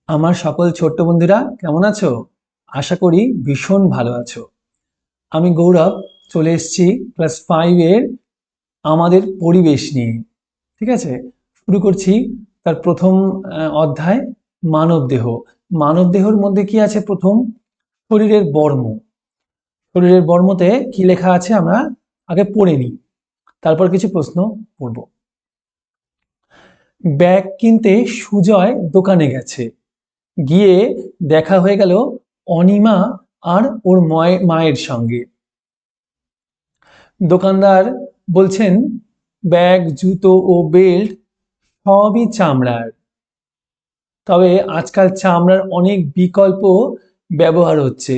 আমার সকল ছোট্ট বন্ধুরা কেমন আছো? আশা করি ভীষণ ভালো আছো। আমি গৌরব চলে এসেছি ক্লাস 5 এর আমাদের পরিবেশ নিয়ে। ঠিক আছে, শুরু করছি তার প্রথম অধ্যায় মানবদেহ। মানবদেহর মধ্যে কি আছে? প্রথম শরীরের বর্ম। শরীরের বর্মতে কি লেখা আছে আমরা আগে পড়ে নিই, তারপর কিছু প্রশ্ন পড়ব। ব্যাগ কিনতে সুজয় দোকানে গেছে, গিয়ে দেখা হয়ে গেল অনিমা আর ওর মায়ের সঙ্গে। দোকানদার বলছেন ব্যাগ, জুতো ও বেল্ট সবই চামড়ার, তবে আজকাল চামড়ার অনেক বিকল্প ব্যবহার হচ্ছে,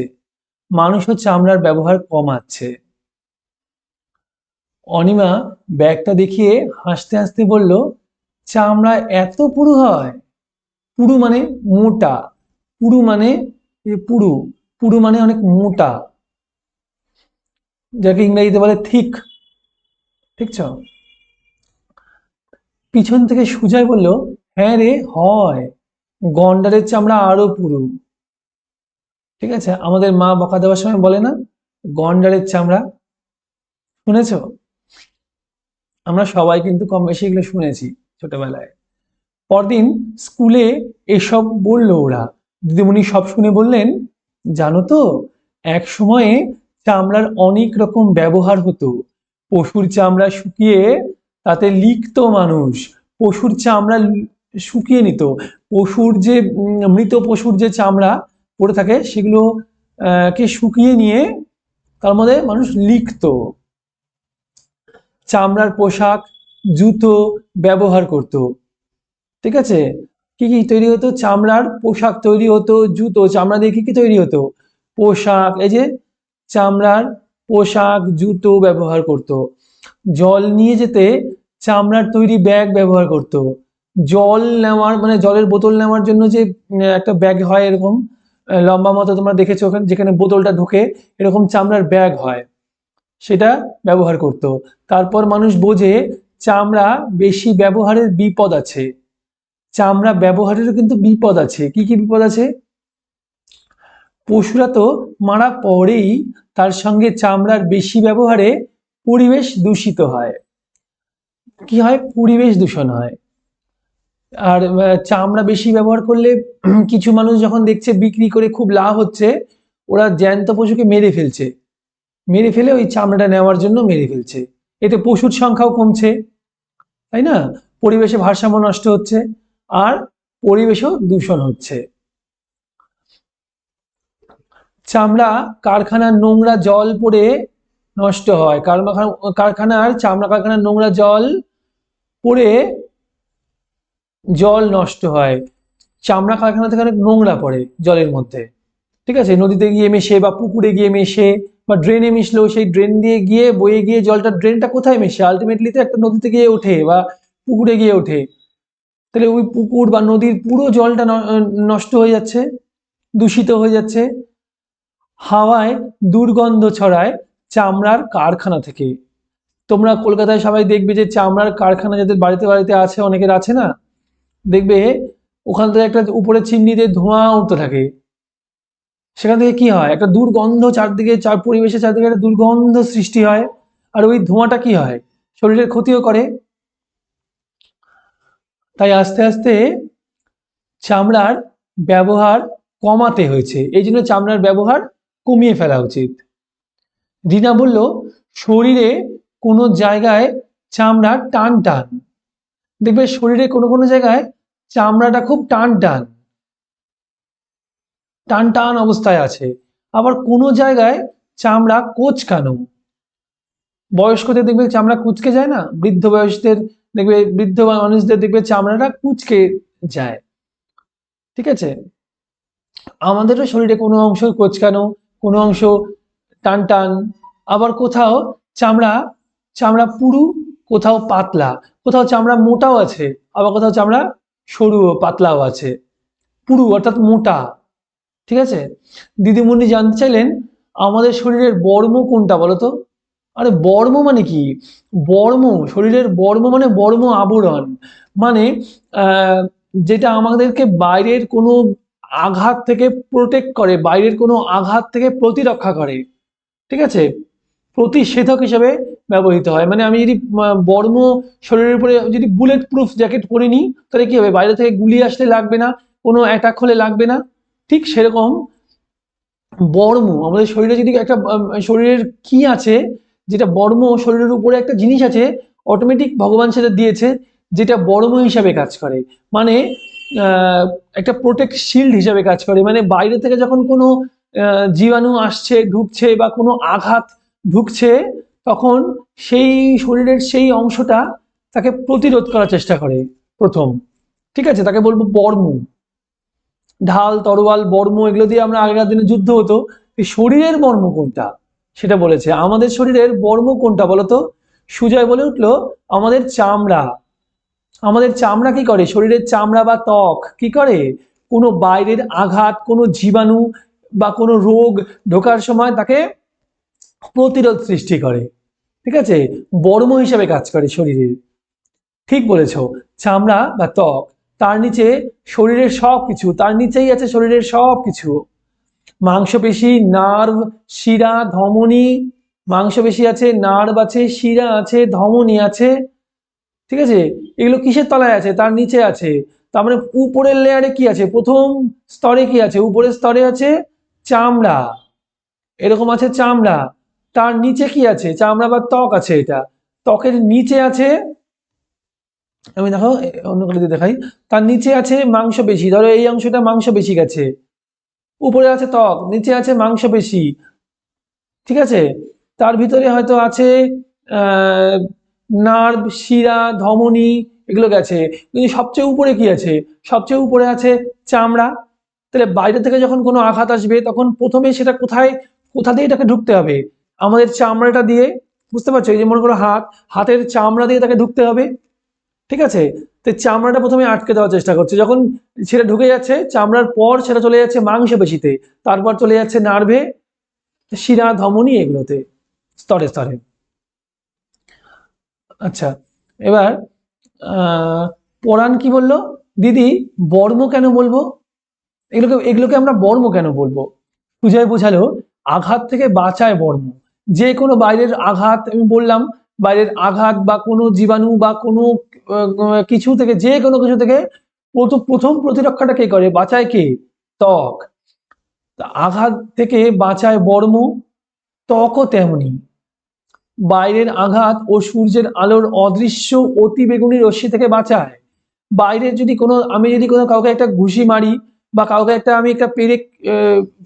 মানুষও চামড়ার ব্যবহার কমাচ্ছে। অনিমা ব্যাগটা দেখিয়ে হাসতে হাসতে বলল, চামড়া এত পুরু হয়? পুরু মানে মোটা, পুরু মানে পুরু, পুরু মানে অনেক মোটা, যাকে ইংরেজিতে বলে থিক। ঠিক? পিছন থেকে সুজয় বলল, হ্যাঁ রে, হয়, গন্ডারের চামড়া আরো পুরু। ঠিক আছে, আমাদের মা বকা দেওয়ার সময় বলে না, গন্ডারের চামড়া। শুনেছ? আমরা সবাই কিন্তু কম বেশি এগুলো শুনেছি ছোটবেলায়। পরদিন স্কুলে এসব বলল ওরা। দিদিমণি সব শুনে বললেন, জানো তো, এক সময়ে চামড়ার অনেক রকম ব্যবহার হতো। পশুর চামড়া শুকিয়ে তাতে লিখতো মানুষ। পশুর চামড়া শুকিয়ে নিত। পশুর যে মৃত পশুর যে চামড়া পড়ে থাকে সেগুলো কে শুকিয়ে নিয়ে তার মধ্যে মানুষ লিখতো। চামড়ার পোশাক, জুতো ব্যবহার করত। ঠিক আছে, কি কি তৈরি হতো? চামড়ার পোশাক তৈরি হতো, জুতো, চামড়া দিয়ে কি কি তৈরি হতো? পোশাক, এই যে চামড়ার পোশাক, জুতো ব্যবহার করত। জল নিয়ে যেতে চামড়ার তৈরি ব্যাগ ব্যবহার করত। জল নেওয়ার মানে জলের বোতল নেওয়ার জন্য যে একটা ব্যাগ হয় এরকম লম্বা মতো, তোমরা দেখেছো ওখানে, যেখানে বোতলটা ঢোকে, এরকম চামড়ার ব্যাগ হয়, সেটা ব্যবহার করত। তারপর মানুষ বোঝে চামড়া বেশি ব্যবহারের বিপদ আছে। চামড়া ব্যবহারেরও কিন্তু বিপদ আছে। কি কি বিপদ আছে? পশুরা তো মারা পড়েই, তার সঙ্গে চামড়ার বেশি ব্যবহারে পরিবেশ দূষিত হয়। কি হয়? পরিবেশ দূষণ হয়। আর চামড়া বেশি ব্যবহার করলে কিছু মানুষ যখন দেখছে বিক্রি করে খুব লাভ হচ্ছে, ওরা জ্যান্ত পশুকে মেরে ফেলছে, মেরে ফেলে ওই চামড়াটা নেওয়ার জন্য মেরে ফেলছে। এতে পশুর সংখ্যাও কমছে, তাই না? পরিবেশে ভারসাম্য নষ্ট হচ্ছে, আর পরিবেশও দূষণ হচ্ছে। চামড়া কারখানার নোংরা জল পড়ে নষ্ট হয়। চামড়া কারখানার নোংরা জল পড়ে জল নষ্ট হয়। চামড়া কারখানা থেকে অনেক নোংরা পড়ে জলের মধ্যে। ঠিক আছে, নদীতে গিয়ে মেশে বা পুকুরে গিয়ে মেশে বা ড্রেনে মিশলো, সেই ড্রেন দিয়ে গিয়ে বয়ে গিয়ে জলটা, ড্রেনটা কোথায় মেশে? আলটিমেটলি তো একটা নদীতে গিয়ে ওঠে বা পুকুরে গিয়ে ওঠে। তাহলে ওই পুকুর বা নদীর পুরো জলটা নষ্ট হয়ে যাচ্ছে, দূষিত হয়ে যাচ্ছে। হাওয়ায় দুর্গন্ধ ছড়ায় চামড়ার কারখানা থেকে। তোমরা কলকাতায় সবাই দেখবে যে চামড়ার কারখানা যাদের বাড়িতে বাড়িতে আছে, অনেকের আছে না, দেখবে ওখান থেকে একটা উপরে চিমনিতে ধোঁয়া উঠতে থাকে। সেখান থেকে কি হয়? একটা দুর্গন্ধ চারদিকে, পরিবেশের চারদিকে একটা দুর্গন্ধ সৃষ্টি হয়। আর ওই ধোঁয়াটা কি হয়? শরীরের ক্ষতিও করে। তাই আস্তে আস্তে চামড়ার ব্যবহার কমাতে হয়েছে। এই জন্য চামড়ার ব্যবহার কমিয়ে ফেলা উচিত। রিনা বলল, শরীরে কোনো জায়গায় চামড়া টান টান। দেখবে শরীরে কোনো কোনো জায়গায় চামড়াটা খুব টান টান টান টান অবস্থায় আছে। আবার কোনো জায়গায় চামড়া কোঁচকানো। বয়স্কদের দেখবে চামড়া কুঁচকে যায় না, বৃদ্ধ বয়সদের দেখবে, বৃদ্ধ মানুষদের দেখবে চামড়াটা কুঁচকে যায়। ঠিক আছে, আমাদেরও শরীরে কোনো অংশ কোঁচকানো, কোনো অংশ টান টান, আবার কোথাও চামড়া চামড়া পুরু, কোথাও পাতলা, কোথাও চামড়া মোটাও আছে, আবার কোথাও চামড়া সরু পাতলাও আছে। পুরু অর্থাৎ মোটা। ঠিক আছে, দিদিমণি জানতে চাইলেন, আমাদের শরীরের বর্ম কোনটা বলতো? আরে বর্ম মানে কি? বর্ম, শরীরের বর্ম মানে বর্ম আবরণ, মানে যেটা আমাদেরকে বাইরের কোনো আঘাত থেকে প্রোটেক্ট করে, বাইরের কোনো আঘাত থেকে প্রতিরক্ষা করে, ঠিক আছে, প্রতিষেধক হিসেবে ব্যবহৃত হয়। মানে আমি যদি বর্ম শরীরের উপরে যদি বুলেট প্রুফ জ্যাকেট পরে নিই, তাহলে কি হবে, বাইরে থেকে গুলি আসলে লাগবে না, কোনো অ্যাটাক হলে লাগবে না। ঠিক সেরকম বর্ম আমাদের শরীরে যদি একটা শরীরের কি আছে, যেটা বর্ম শরীরের উপরে একটা জিনিস আছে, অটোমেটিক ভগবান সেটা দিয়েছে, যেটা বর্ম হিসাবে কাজ করে। মানে একটা প্রোটেক্ট শিল্ড হিসাবে কাজ করে। মানে বাইরে থেকে যখন কোনো জীবাণু আসছে, ঢুকছে, বা কোনো আঘাত ঢুকছে, তখন সেই শরীরের সেই অংশটা তাকে প্রতিরোধ করার চেষ্টা করে প্রথম। ঠিক আছে, তাকে বলবো বর্ম। ঢাল, তরোয়াল, বর্ম এগুলো দিয়ে আমরা আগেকার দিনে যুদ্ধ হতো। এই শরীরের বর্ম কোনটা সেটা বলেছে। আমাদের শরীরের বর্ম কোনটা বলতো? সুজয় বলে উঠলো, আমাদের চামড়া। আমাদের চামড়া কি করে? শরীরের চামড়া বা ত্বক কি করে? কোনো বাইরের আঘাত, কোনো জীবাণু বা কোনো রোগ ঢোকার সময় তাকে প্রতিরোধ সৃষ্টি করে। ঠিক আছে, বর্ম হিসেবে কাজ করে শরীরের। ঠিক বলেছো, চামড়া বা ত্বক, তার নিচে শরীরের সব কিছু, তার নিচেই আছে শরীরের সব কিছু। মাংসপেশি, নার্ভ, শিরা, ধমনী। মাংসপেশি আছে, নার্ভ আছে, শিরা আছে, ধমনী আছে। ঠিক আছে, এগুলো কিসের তলায় আছে? তার নিচে আছে। তার মানে উপরের লেয়ারে কি আছে? প্রথম স্তরে কি আছে? উপরের স্তরে আছে চামড়া, এরকম আছে চামড়া। তার নিচে কি আছে? চামড়া বা ত্বক আছে। এটা ত্বকের নিচে আছে, আমি দেখো অন্য করে দিয়ে দেখাই, তার নিচে আছে মাংসপেশি। ধরো এই অংশটা মাংসপেশি গেছে, উপরে আছে ত্বক, নিচে আছে মাংসপেশি। ঠিক আছে, তার ভিতরে হয়তো আছে নার্ভ, শিরা, ধমনী, এগুলো গেছে। কিন্তু সবচেয়ে উপরে কি আছে? সবচেয়ে উপরে আছে চামড়া। তাহলে বাইরে থেকে যখন কোনো আঘাত আসবে, তখন প্রথমে সেটা কোথা দিয়ে এটাকে ঢুকতে হবে? আমাদের চামড়াটা দিয়ে। বুঝতে পারছো? এই যে মনে করো হাত, হাতের চামড়া দিয়ে তাকে ঢুকতে হবে। ঠিক আছে, তো চামড়াটা প্রথমে আটকে দেওয়ার চেষ্টা করছে, যখন সেটা ঢুকে যাচ্ছে চামড়ার পর সেটা চলে যাচ্ছে মাংসপেশিতে, তারপর চলে যাচ্ছে নার্ভে, শিরা, ধমনী, এগুলোতে স্তরে স্তরে। আচ্ছা, এবার পরাণ কি বললো? দিদি বর্ম কেন বলবো? এগুলোকে আমরা বর্ম কেন বলবো? সুজয় বোঝালো, আঘাত থেকে বাঁচায় বর্ম। যে কোনো বাইরের আঘাত, আমি বললাম, বাইরের আঘাত বা কোনো জীবাণু বা কোনো কিছু থেকে, যে কোনো কিছু থেকে প্রথম প্রতিরক্ষাটা কে করে? বাঁচায় কে? ত্বক। আঘাত থেকে বাঁচায় বর্ম, ত্বকও তেমনি। বাইরের আঘাত ও সূর্যের আলোর অদৃশ্য অতিবেগুনি রশ্মি থেকে বাঁচায়। বাইরের যদি কোনো, আমি যদি কোনো কাউকে একটা ঘুষি মারি, বা কাউকে আমি একটা পেরেক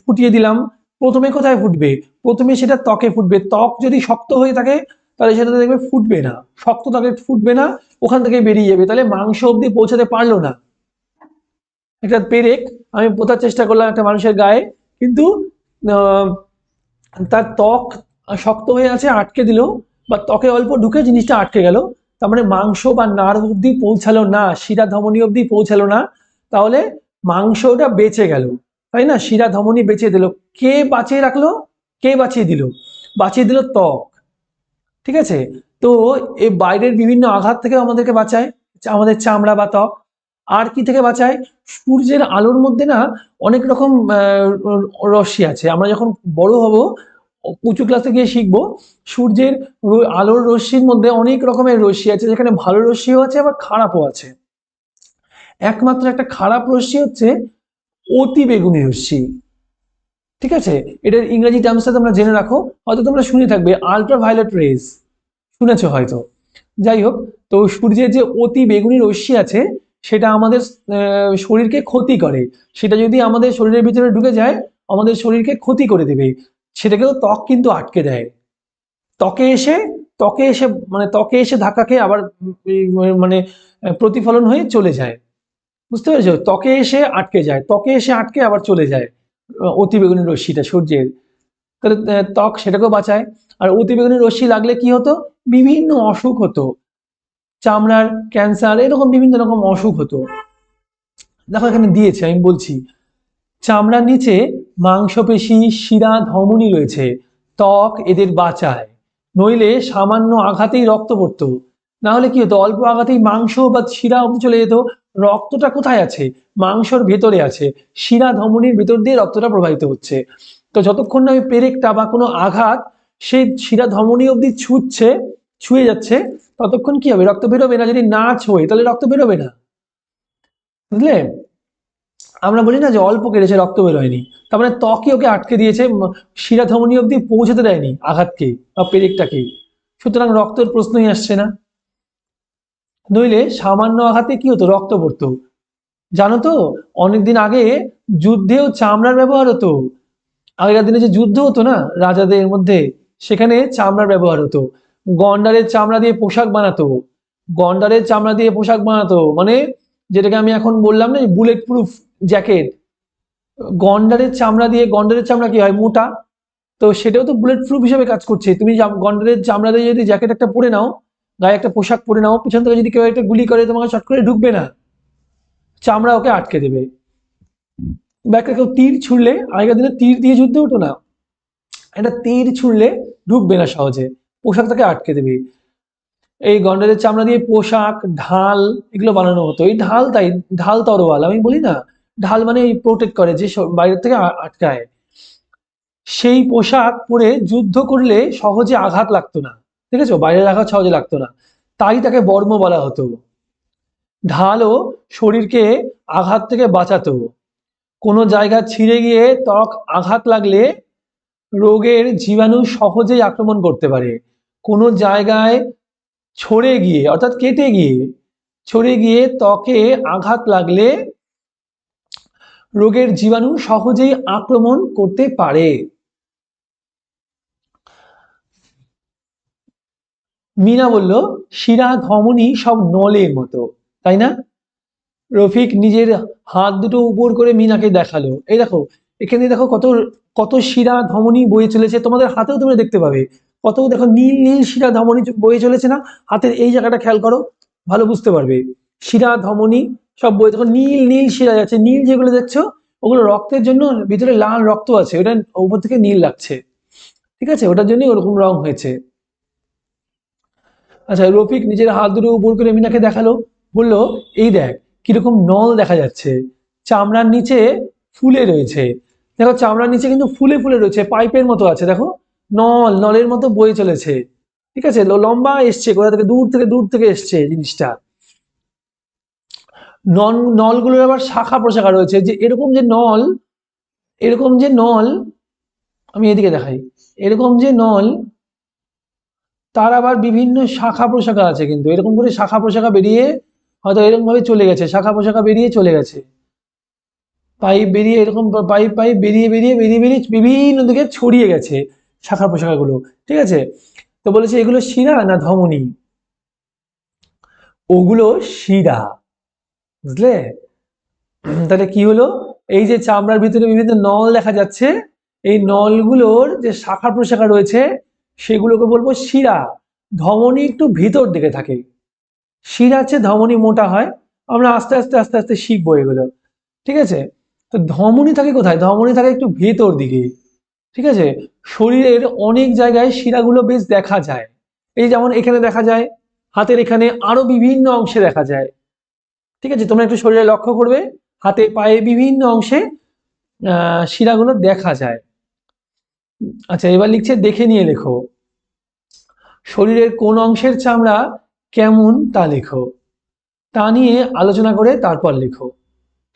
ফুটিয়ে দিলাম, প্রথমে কোথায় ফুটবে? প্রথমে সেটা ত্বকে ফুটবে। ত্বক যদি শক্ত হয়ে থাকে, তাহলে সেটা দেখবে ফুটবে না, শক্ত ত্বকে ফুটবে না, ওখান থেকে বেরিয়ে যাবে, তাহলে মাংস অব্দি পৌঁছাতে পারলো না। একটা পেরেক আমি পোতার চেষ্টা করলাম একটা মানুষের গায়ে, কিন্তু তার ত্বক শক্ত হয়ে আছে, আটকে দিল, বা ত্বকে অল্প ঢুকে জিনিসটা আটকে গেল, তার মানে মাংস বা নার্ভ অব্দি পৌঁছালো না, শিরা ধমনী অব্দি পৌঁছালো না, তাহলে মাংসটা বেঁচে গেল, তাই না? শিরা ধমনী বেঁচে দিল। কে বাঁচিয়ে রাখলো? কে বাঁচিয়ে দিল? বাঁচিয়ে দিল ত্বক। ঠিক আছে, তো এই বাইরের বিভিন্ন আঘাত থেকে আমাদেরকে বাঁচায় আমাদের চামড়া বা ত্বক। আর কি থেকে বাঁচায়? সূর্যের আলোর মধ্যে না অনেক রকম রশ্মি আছে। আমরা যখন বড় হব, উঁচু ক্লাসে গিয়ে শিখবো, সূর্যের আলোর রশ্মির মধ্যে অনেক রকমের রশ্মি আছে, যেখানে ভালো রশ্মিও আছে আবার খারাপও আছে। একমাত্র একটা খারাপ রশ্মি হচ্ছে অতি বেগুনি রশ্মি। ঠিক আছে, এটার ইংরেজি টার্মসটা তোমরা জেনে রাখো, হয়তো তোমরা শুনে থাকবে, আল্ট্রাভায়োলেট রেজ, শুনেছো হয়তো। যাই হোক, তো সূর্যের যে অতি বেগুনি রশ্মি আছে, সেটা আমাদের শরীরকে ক্ষতি করে। সেটা যদি আমাদের শরীরের ভিতরে ঢুকে যায়, আমাদের শরীরকে ক্ষতি করে দেবে। সেটাকেও ত্বক কিন্তু আটকে দেয়। ত্বকে এসে ত্বকে এসে ধাক্কা খেয়ে আবার মানে প্রতিফলন হয়ে চলে যায়। বুঝতে পেরেছো? ত্বকে এসে আটকে যায়, ত্বকে এসে আটকে আবার চলে যায় অতিবেগুনি রশ্মিটা সূর্যের। তাহলে ত্বক সেটাকেও বাঁচায়। আর অতিবেগুনি রশ্মি লাগলে কি হতো? বিভিন্ন অসুখ হতো, চামড়ার ক্যান্সার, এরকম বিভিন্ন রকম অসুখ হতো। দেখো এখানে দিয়েছে, আমি বলছি, চামড়ার নিচে মাংসপেশি, শিরা, ধমনী রয়েছে, ত্বক এদের বাঁচায়। নইলে সামান্য আঘাতেই রক্ত পড়তো, না হলে কি হতো? অল্প আঘাতেই মাংস বা শিরা অব্দি চলে যেত, রক্তটা কোথায় আছে? মাংসর ভেতরে আছে, শিরা ধমনির ভেতর দিয়ে রক্তটা প্রবাহিত হচ্ছে। তো যতক্ষণ না ওই পেরেকটা বা কোনো আঘাত সেই শিরা ধমনী অবধি ছুঁয়ে যাচ্ছে, ততক্ষণ কি হবে? রক্ত বেরোবে না। যদি না ছোঁয়ে তাহলে রক্ত বেরোবে না, বুঝলে? আমরা বলি না যে অল্প কেটেছে রক্ত বেরোয়নি, তার মানে ত্বকই ওকে আটকে দিয়েছে, শিরা ধমনী অবধি পৌঁছতে দেয়নি আঘাতকে বা পেরেকটাকে। সুতরাং রক্তের প্রশ্নই আসছে না। নইলে সামান্য আঘাতে কি হতো? রক্ত পড়তো। জানো তো, অনেকদিন আগে যুদ্ধেও চামড়ার ব্যবহার হতো। আগেকার দিনে যে যুদ্ধ হতো না রাজাদের মধ্যে, সেখানে চামড়ার ব্যবহার হতো। গন্ডারের চামড়া দিয়ে পোশাক বানাতো। গন্ডারের চামড়া দিয়ে পোশাক বানাতো, মানে যেটাকে আমি এখন বললাম না, বুলেট প্রুফ জ্যাকেট। গন্ডারের চামড়া কি হয়? মোটা। তো সেটাও তো বুলেট প্রুফ হিসেবে কাজ করছে। তুমি গন্ডারের চামড়া দিয়ে যদি জ্যাকেট একটা পরে নাও, গায়ে একটা পোশাক পরে নাও, পিছন থেকে যদি কেউ একটা গুলি করে তোমাকে শট করে ঢুকবে না, চামড়া ওকে আটকে দেবে। বা একটা কেউ তীর ছুড়লে, আগেকার দিনে তীর দিয়ে যুদ্ধ হতো না, একটা তীর ছুড়লে ঢুকবে না সহজে, পোশাক তাকে আটকে দেবে। এই গন্ডারের চামড়া দিয়ে পোশাক, ঢাল এগুলো বানানো হতো। এই ঢাল, তাই ঢাল তরোয়াল আমি বলি না, ঢাল মানে এই প্রোটেক্ট করে, যে বাইরের থেকে আটকায়। সেই পোশাক পরে যুদ্ধ করলে সহজে আঘাত লাগতো না, ঠিক আছে? বাইরের আঘাত সহজে লাগতো না, তাই তাকে বর্ম বলা হতো। ঢালও শরীরকে আঘাত থেকে বাঁচাতো। কোনো জায়গা ছিঁড়ে গিয়ে ত্বক আঘাত লাগলে রোগের জীবাণু সহজেই আক্রমণ করতে পারে। কোনো জায়গায় ছড়ে গিয়ে, অর্থাৎ কেটে গিয়ে, ছড়ে গিয়ে ত্বকে আঘাত লাগলে রোগের জীবাণু সহজেই আক্রমণ করতে পারে। মিনা বলল, শিরা ধমনী সব নলের মতো, তাই না? রফিক নিজের হাত দুটো উপর করে মিনাকে দেখালো। এই দেখো, এখানে দেখো কত কত শিরা ধমনী বয়ে চলেছে। তোমাদের হাতেও তোমরা দেখতে পাবে কত, দেখো নীল নীল শিরা ধমনী বয়ে চলেছে না? হাতের এই জায়গাটা খেয়াল করো, ভালো বুঝতে পারবে। শিরা ধমনী সব বয়ে, দেখো নীল নীল শিরা যাচ্ছে। নীল যেগুলো দেখছো ওগুলো রক্তের জন্য, ভিতরে লাল রক্ত আছে, ওটা উপর থেকে নীল লাগছে, ঠিক আছে? ওটার জন্যই ওরকম রং হয়েছে। আচ্ছা, রফিক নিজের হাত দুটো উপর করে মিনাকে দেখালো, বলল, এই দেখ কিরকম নল দেখা যাচ্ছে, চামড়ার নিচে ফুলে রয়েছে। দেখো চামড়ার নিচে কিন্তু ফুলে ফুলে রয়েছে, পাইপের মতো আছে, দেখো নলের মতো বয়ে চলেছে, ঠিক আছে? লম্বা এসছে, কোথা থেকে? দূর থেকে এসছে জিনিসটা। নলগুলোর আবার শাখা প্রশাখা রয়েছে, যে এরকম যে নল, আমি এদিকে দেখাই, এরকম যে নল, তার আবার বিভিন্ন শাখা প্রশাখা আছে, কিন্তু এরকম করে শাখা প্রশাখা বেরিয়ে হয়তো এরকম ভাবে চলে গেছে, শাখা প্রশাখা বেরিয়ে চলে গেছে, পাইপ বেরিয়ে, এরকম পাইপ বেরিয়ে বিভিন্ন দিকে ছড়িয়ে গেছে শাখা প্রশাখাগুলো, ঠিক আছে? তো বলেছে এগুলো শিরা না ধমনী? ওগুলো শিরা, বুঝলে? তাহলে কি হলো? এই যে চামড়ার ভিতরে বিভিন্ন নল দেখা যাচ্ছে, এই নলগুলোর যে শাখা প্রশাখা রয়েছে সেগুলোকে বলবো শিরা। ধমনী একটু ভিতর দিকে থাকে, শিরা আছে ধমনী মোটা হয়। আমরা আস্তে আস্তে আস্তে আস্তে শিখবো এগুলো, ঠিক আছে? তো ধমনী থাকে কোথায়? ধমনী থাকে একটু ভেতর দিকে, ঠিক আছে? শরীরের অনেক জায়গায় শিরাগুলো বেশ দেখা যায়। এই যেমন এখানে দেখা যায়, হাতের এখানে, আরো বিভিন্ন অংশে দেখা যায়, ঠিক আছে? তোমরা একটু শরীরে লক্ষ্য করবে, হাতে পায়ে বিভিন্ন অংশে শিরাগুলো দেখা যায়। আচ্ছা, এবার লিখছে, দেখে নিয়ে লেখো। শরীরের কোন অংশের চামড়া কেমন তা লেখো, তা নিয়ে আলোচনা করে তারপর লেখো,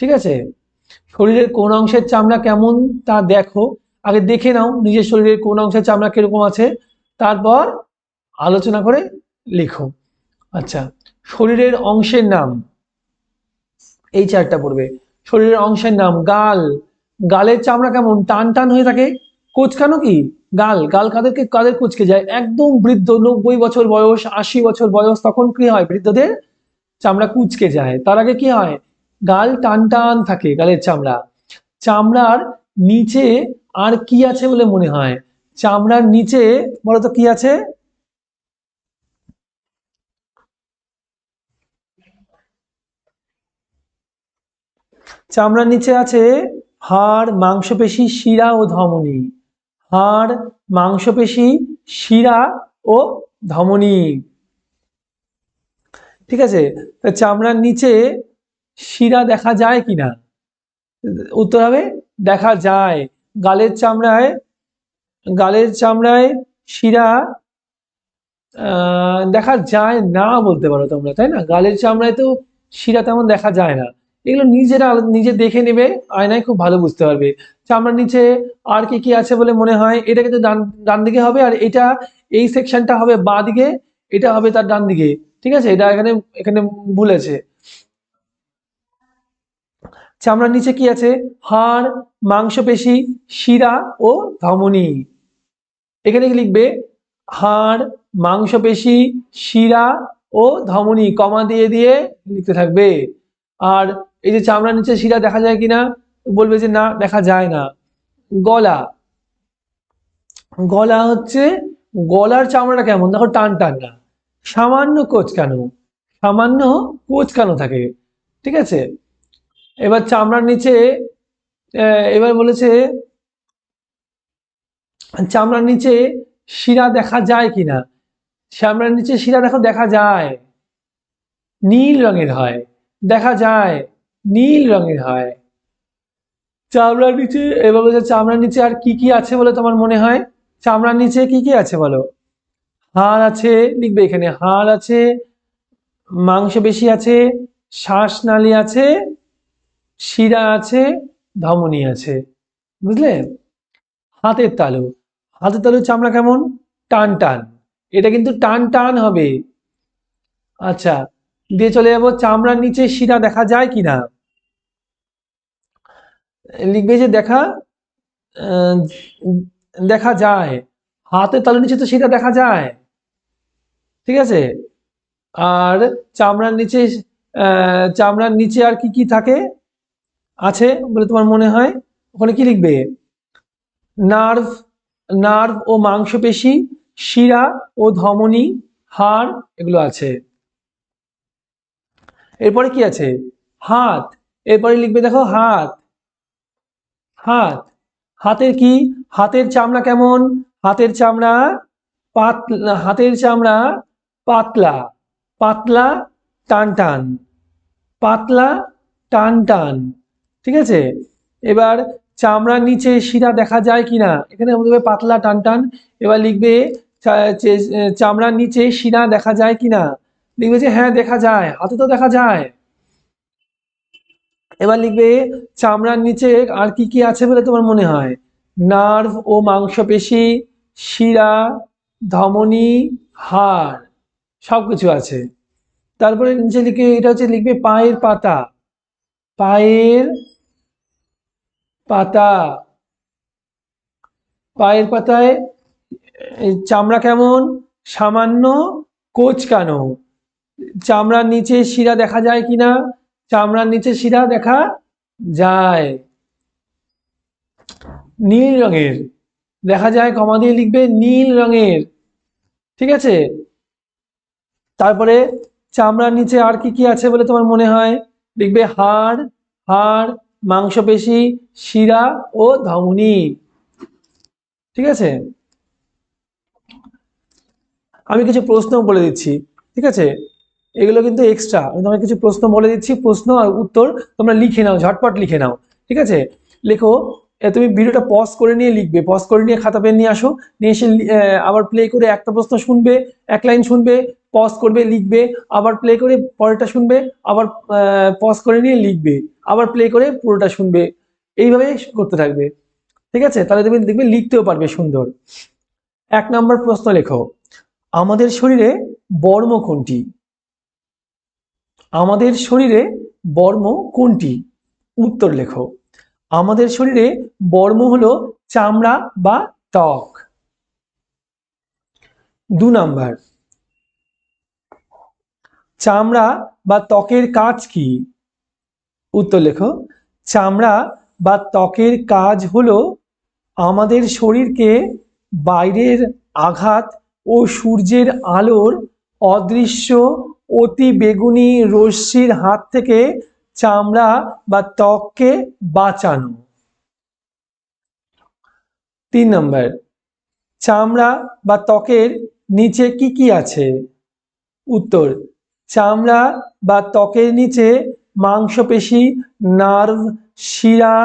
ঠিক আছে? শরীরের কোন অংশের চামড়া কেমন তা দেখো, আগে দেখে নাও নিজের শরীরের কোন অংশের চামড়া কিরকম আছে, তারপর আলোচনা করে লেখো। আচ্ছা, শরীরের অংশের নাম, এই চারটা পড়বে। শরীরের অংশের নাম, গাল, গালের চামড়া কেমন? টান টান হয়ে থাকে, কোঁচকানো কি? গাল, কাদের কুঁচকে যায়? একদম বৃদ্ধ, 90 বছর বয়স, 80 বছর বয়স, তখন কি হয়? বৃদ্ধদের চামড়া কুঁচকে যায়। তার আগে কি হয়? গাল টান টান থাকে, গালের চামড়া। চামড়ার নিচে আর কি আছে বলে মনে হয়? চামড়ার নিচে বলতো কি আছে? চামড়ার নিচে আছে হাড়, মাংসপেশি, শিরা ও ধমনী। হাড়, মাংসপেশি, শিরা ও ধমনী, ঠিক আছে? চামড়ার নিচে শিরা দেখা যায় কিনা? উত্তর হবে দেখা যায়। গালের চামড়ায় শিরা দেখা যায় না বলতে পারো তোমরা, তাই না? গালের চামড়ায় তো শিরা তেমন দেখা যায় না। এগুলো নিজে দেখে নেবে, আয়নায় খুব ভালো বুঝতে পারবে। চামড়ার নিচে আর কি কি আছে বলে মনে হয়? এটা কিন্তু ডান দিকে হবে, আর এটা এই সেকশনটা হবে বাঁ দিকে, এটা হবে তার ডান দিকে। ঠিক আছে, এটা এখানে এখানে ভুল আছে। চামড়ার নিচে কি আছে? হাড়, মাংসপেশি, শিরা ও ধমনী। এখানে কি লিখবে? হাড়, মাংসপেশি, শিরা ও ধমনী, কমা দিয়ে দিয়ে লিখতে থাকবে। আর এই যে চামড়ার নিচে শিরা দেখা যায় কিনা, বলবে যে না, দেখা যায় না। গলা, গলা হচ্ছে, গলার চামড়াটা কেমন দেখো, টান টান না, সামান্য কোঁচকানো, সামান্য কোঁচকানো থাকে। ঠিক আছে, এবার চামড়ার নিচে এবার বলেছে চামড়ার নিচে শিরা দেখা যায় কিনা। চামড়ার নিচে শিরা দেখো, দেখা যায়, নীল রঙের হয়, দেখা যায়, নীল রঙের হয়। চামড়ার নিচে এবার বলছে চামড়ার নিচে আর কি কি আছে বলে তোমার মনে হয়? চামড়ার নিচে কি কি আছে বলো? হাড় আছে, লিখবে এখানে, হাড় আছে, মাংসপেশি আছে, শ্বাসনালী আছে, শিরা আছে, ধমনী আছে। বুঝলে? হাতের তালু, হাতের তালুর চামড়া কেমন? টান টান, এটা কিন্তু টান টান হবে। আচ্ছা, দিয়ে চলে যাবো, চামড়ার নিচে শিরা দেখা যায় কিনা। লিখবে যে দেখা যায়। হাতের তালুর নিচে তো শিরা দেখা যায়। ঠিক আছে, আর চামড়ার নিচে আর কি কি থাকে আছে বলে তোমার মনে হয়? ওখানে কি লিখবে? নার্ভ, নার্ভ ও মাংসপেশি, শিরা ও ধমনী, হাড়, এগুলো আছে। এরপরে কি আছে? হাত, এরপরে লিখবে দেখো হাত, হাত, হাতের কি? হাতের চামড়া কেমন? হাতের চামড়া পাতলা, হাতের চামড়া পাতলা, পাতলা টান টান, পাতলা টান টান। ঠিক আছে, এবার চামড়ার নিচে শিরা দেখা যায় কিনা, এখানে বলবে পাতলা টান টান। এবার লিখবে চামড়ার নিচে শিরা দেখা যায় কিনা, লিখবে যে হ্যাঁ দেখা যায়, হাতে তো দেখা যায়। এবার লিখবে চামড়ার নিচে আর কি কি আছে বলে তোমার মনে হয়? নার্ভ ও মাংসপেশি, শিরা, ধমনী, হাড়, সবকিছু আছে। তারপরে নিচে লিখে, এটা হচ্ছে লিখবে পায়ের পাতা, পায়ের পাতা, পায়ের পাতায় চামড়া কেমন? সামান্য কোঁচকানো। চামড়ার নিচে শিরা দেখা যায় কিনা? চামড়ার নিচে শিরা দেখা যায়, নীল রঙের, দেখা যায় কমা দিয়ে লিখবে নীল রঙের। ঠিক আছে, তারপরে চামড়ার নিচে আর কি কি আছে বলে তোমার মনে হয়? লিখবে হাড়, হাড়, মাংসপেশি, শিরা ও ধমনী। ঠিক আছে, আমি কিছু প্রশ্ন বলে দিচ্ছি। ঠিক আছে, এগুলো কিন্তু এক্সট্রা, আমি তোমাকে কিছু প্রশ্ন বলে দিচ্ছি, প্রশ্ন আর উত্তর তোমরা লিখে নাও, ঝটপট লিখে নাও। ঠিক আছে, লেখো। তুমি ভিডিওটা পজ করে নিয়ে লিখবে, পজ করে নিয়ে খাতা পেন নিয়ে আসো, নিয়ে এসে আবার প্লে করে একটা প্রশ্ন শুনবে, এক লাইন শুনবে, পজ করবে, লিখবে, আবার প্লে করে পরেরটা শুনবে, আবার পজ করে নিয়ে লিখবে, আবার প্লে করে পুরোটা শুনবে, এইভাবে করতে থাকবে। ঠিক আছে, তাহলে তুমি দেখবে লিখতেও পারবে সুন্দর। 1 নম্বর প্রশ্ন লেখো, আমাদের শরীরে বর্ম কোনটি? আমাদের শরীরে বর্ম কোনটি? উত্তর লেখো। আমাদের শরীরে বর্ম হলো চামড়া বা ত্বক। 2 নম্বর, চামড়া বা ত্বকের কাজ কি? উত্তর লেখো। চামড়া বা ত্বকের কাজ হলো আমাদের শরীরকে বাইরের আঘাত ও সূর্যের আলোর অদৃশ্য অতি বেগুনি রশ্মির হাত থেকে চামড়া বা ত্বককে বাঁচানো। 3 নম্বর, চামড়া বা ত্বকের নিচে কি কি আছে? উত্তর, চামড়া বা ত্বকের নিচে মাংসপেশি, নার্ভ, শিরা,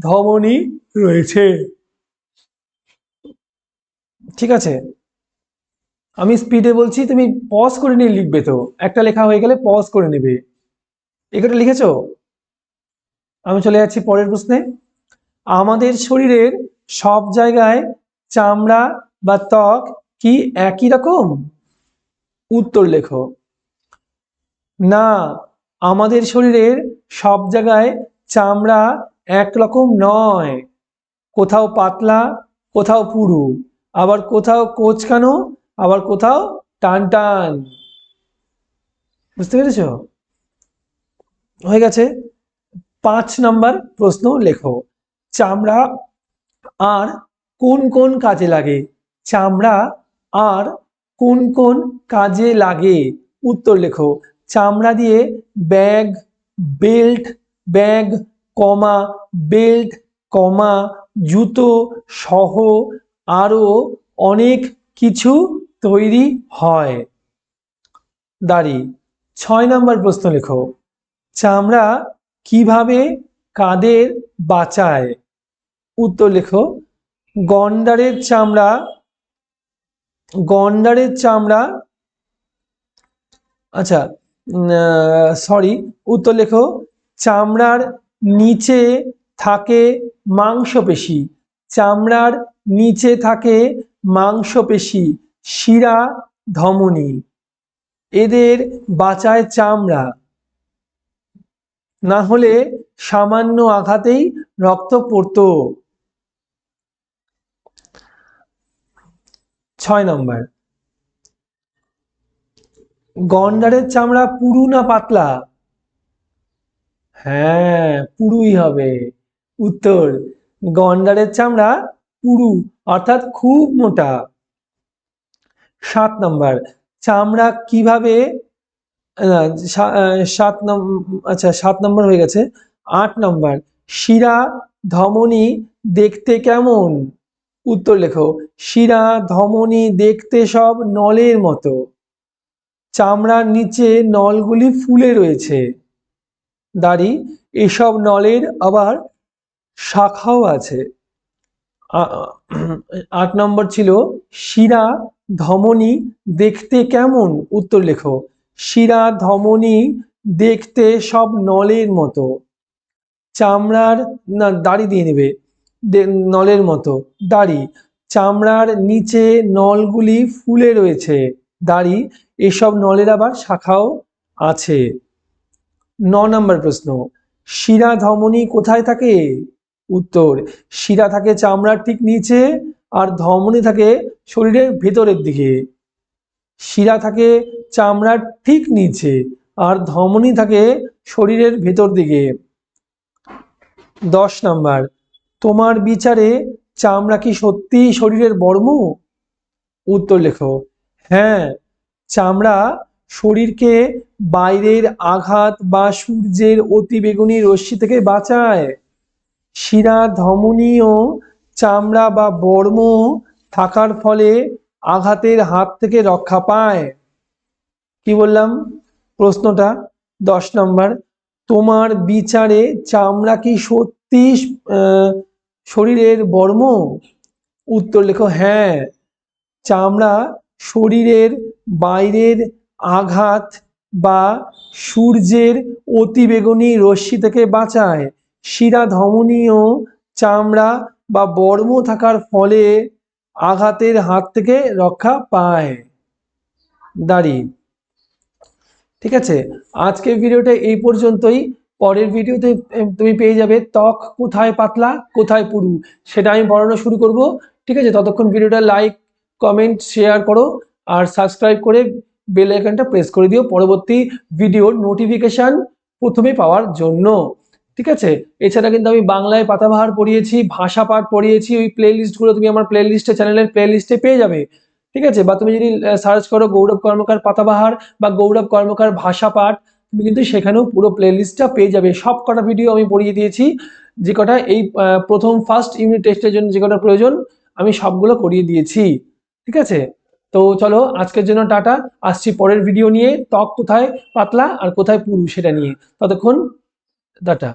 ধমনী রয়েছে। ঠিক আছে, আমি স্পিডে বলছি, তুমি পজ করে নিয়ে লিখবে। তো একটা লেখা হয়ে গেলে পজ করে নেবে। এগুলো লিখেছো? আমি চলে যাচ্ছি পরের প্রশ্নে। আমাদের শরীরের সব জায়গায় চামড়া বা ত্বক কি একই রকম? উত্তর লেখো। না, আমাদের শরীরের সব জায়গায় চামড়া একরকম নয়। কোথাও পাতলা, কোথাও পুরু, আবার কোথাও কোঁচকানো, আবার কোথাও টান টান। বুঝতে পেরেছ? হয়ে গেছে। 5 নম্বর প্রশ্ন লেখো। চামড়া আর কোন কোন কাজে লাগে? চামড়া আর কোন কোন কাজে লাগে? উত্তর লেখো। চামড়া দিয়ে ব্যাগ, বেল্ট, ব্যাগ কমা বেল্ট কমা জুতো সহ আরো অনেক কিছু তৈরি হয়। দাড়ি। 6 নম্বর প্রশ্ন লেখো। চামড়া কিভাবে কাদের বাঁচায়? উত্তর লেখো। গন্ডারের চামড়া, গন্ডারের চামড়া, আচ্ছা সরি, উত্তর লেখো। চামড়ার নিচে থাকে মাংসপেশি, চামড়ার নিচে থাকে মাংসপেশি, শিরা, ধমনী, এদের বাঁচায় চামড়া। না হলে সামান্য আঘাতেই রক্ত পড়তো। 6 নম্বর। গন্ডারের চামড়া পুরু না পাতলা? হ্যাঁ, পুরুই হবে উত্তর। গন্ডারের চামড়া পুরু, অর্থাৎ খুব মোটা। 7 নম্বর। চামড়া কিভাবে, 7 নম্বর, আচ্ছা 7 নম্বর হয়ে গেছে। 8 নম্বর। শিরা ধমনী দেখতে কেমন? উত্তর লেখো। শিরা ধমনী দেখতে সব নলের মতো। চামড়ার নিচে নলগুলি ফুলে রয়েছে। দাড়ি। এসব নলের আবার শাখাও আছে। 8 নম্বর ছিল শিরা ধমনী দেখতে কেমন? উত্তর লেখো। শিরা ধমনী দেখতে সব নলের মতো। চামড়ার, না দাড়ি দিয়ে নেবে, নলের মতো। দাড়ি। চামড়ার নিচে নলগুলি ফুলে রয়েছে। দাড়ি। এসব নলের আবার শাখাও আছে। 9 নম্বর প্রশ্ন। শিরা ধমনী কোথায় থাকে? উত্তর। শিরা থাকে চামড়ার ঠিক নিচে, আর ধমনী থাকে শরীরের ভেতরের দিকে। শিরা থাকে চামড়ার ঠিক নিচে, আর ধমনী থাকে শরীরের ভেতর দিকে। 10 নম্বর। তোমার বিচারে চামড়া কি সত্যি শরীরের বর্ম? উত্তর লেখো। হ্যাঁ, চামড়া শরীরকে বাইরের আঘাত বা সূর্যের অতিবেগুনি রশ্মি থেকে বাঁচায়। শিরা ধমনীও চামড়া বা বর্ম থাকার ফলে আঘাতের হাত থেকে রক্ষা পায়। কি বললাম প্রশ্নটা? 10 নম্বর। তোমার বিচারে চামড়া কি সত্যি শরীরের বর্ম? উত্তর লেখো। হ্যাঁ, চামড়া শরীরের বাইরের আঘাত বা সূর্যের অতিবেগুনি রশ্মি থেকে বাঁচায়। শিরা ধমনীও চামড়া বা বর্ম থাকার ফলে আঘাতের হাত থেকে রক্ষা পায়। দাড়ি। ঠিক আছে, আজকের ভিডিওটা এই পর্যন্তই। পরের ভিডিওতে তুমি পেয়ে যাবে ত্বক কোথায় পাতলা কোথায় পুরু, সেটা আমি পড়ানো শুরু করব। ঠিক আছে, ততক্ষণ ভিডিওটা লাইক কমেন্ট শেয়ার করো, আর সাবস্ক্রাইব করে বেল আইকনটা প্রেস করে দিও পরবর্তী ভিডিওর নোটিফিকেশন প্রথমে পাওয়ার জন্য। ঠিক আছে, এছাড়া কিন্তু আমি বাংলায় পাতাবাহার পড়িয়েছি, ভাষা পাঠ পড়িয়েছি, ওই প্লে লিস্টগুলো তুমি আমার প্লে লিস্টে, চ্যানেলের প্লে লিস্টে পেয়ে যাবে। ঠিক আছে, বা তুমি যদি সার্চ করো গৌরব কর্মকার পাতাবাহার বা গৌরব কর্মকার ভাষা পাঠ, তুমি কিন্তু সেখানেও পুরো প্লে লিস্টটা পেয়ে যাবে। সব কটা ভিডিও আমি পড়িয়ে দিয়েছি, যে কটা এই প্রথম ফার্স্ট ইউনিট টেস্টের জন্য যে কটা প্রয়োজন আমি সবগুলো করিয়ে দিয়েছি। ঠিক আছে, তো চলো আজকের জন্য টাটা, আসছি পরের ভিডিও নিয়ে ত্বক কোথায় পাতলা আর কোথায় পুরু সেটা নিয়ে। ততক্ষণ টাটা।